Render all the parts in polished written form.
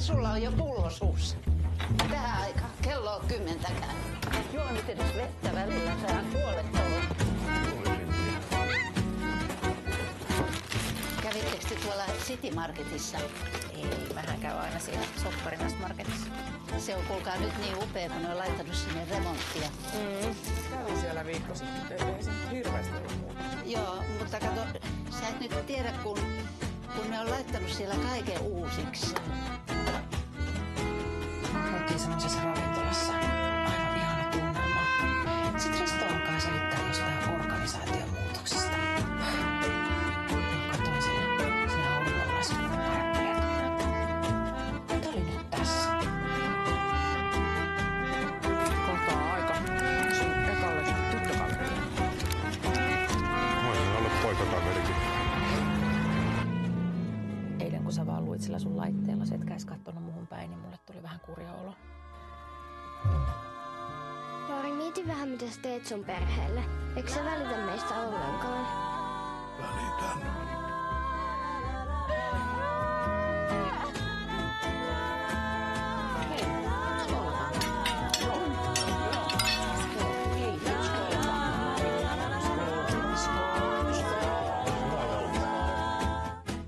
sulla on jo pullo suussa? Tähän aikaan. Kello on 10. Juo nyt edes vettä välillä. Sähän kuolet tuolla. Kävittekö te tuolla City Marketissa? Ei, mähän käyn aina siinä Sopparinassa Marketissa. Se on kuulkaa nyt niin upea, kun ne on laittanut sinne remonttia. Kävin siellä viikko sitten. Ei se hirveästi ollut muuta. Joo, mutta kato, sä et nyt tiedä, kun ne on laittanut siellä kaiken uusiksi. Oltiin semmoisessa ravintolassa. Aivan ihana tunnelma. Sitten Risto alkaa selittää jostain organisaatiomuutoksesta. Katoin sinne auringonlaskuun ajattelin, että oli nyt tässä. Kohtaa aika sun ekalle tyttökaverille. Voisin olla poikakaverikin. Eilen kun sä vaan luit sillä sun laitteella, se etkä edes kattonut muuhun päin, niin mulle tuli vähän kurja olo. Lauri, mieti vähän mitä sä teet sun perheelle. Eikö sä välitä meistä ollenkaan? Välitän.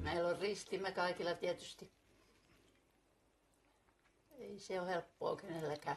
Meillä on ristimme kaikilla tietysti. Ei se ole helppoa kenelläkään.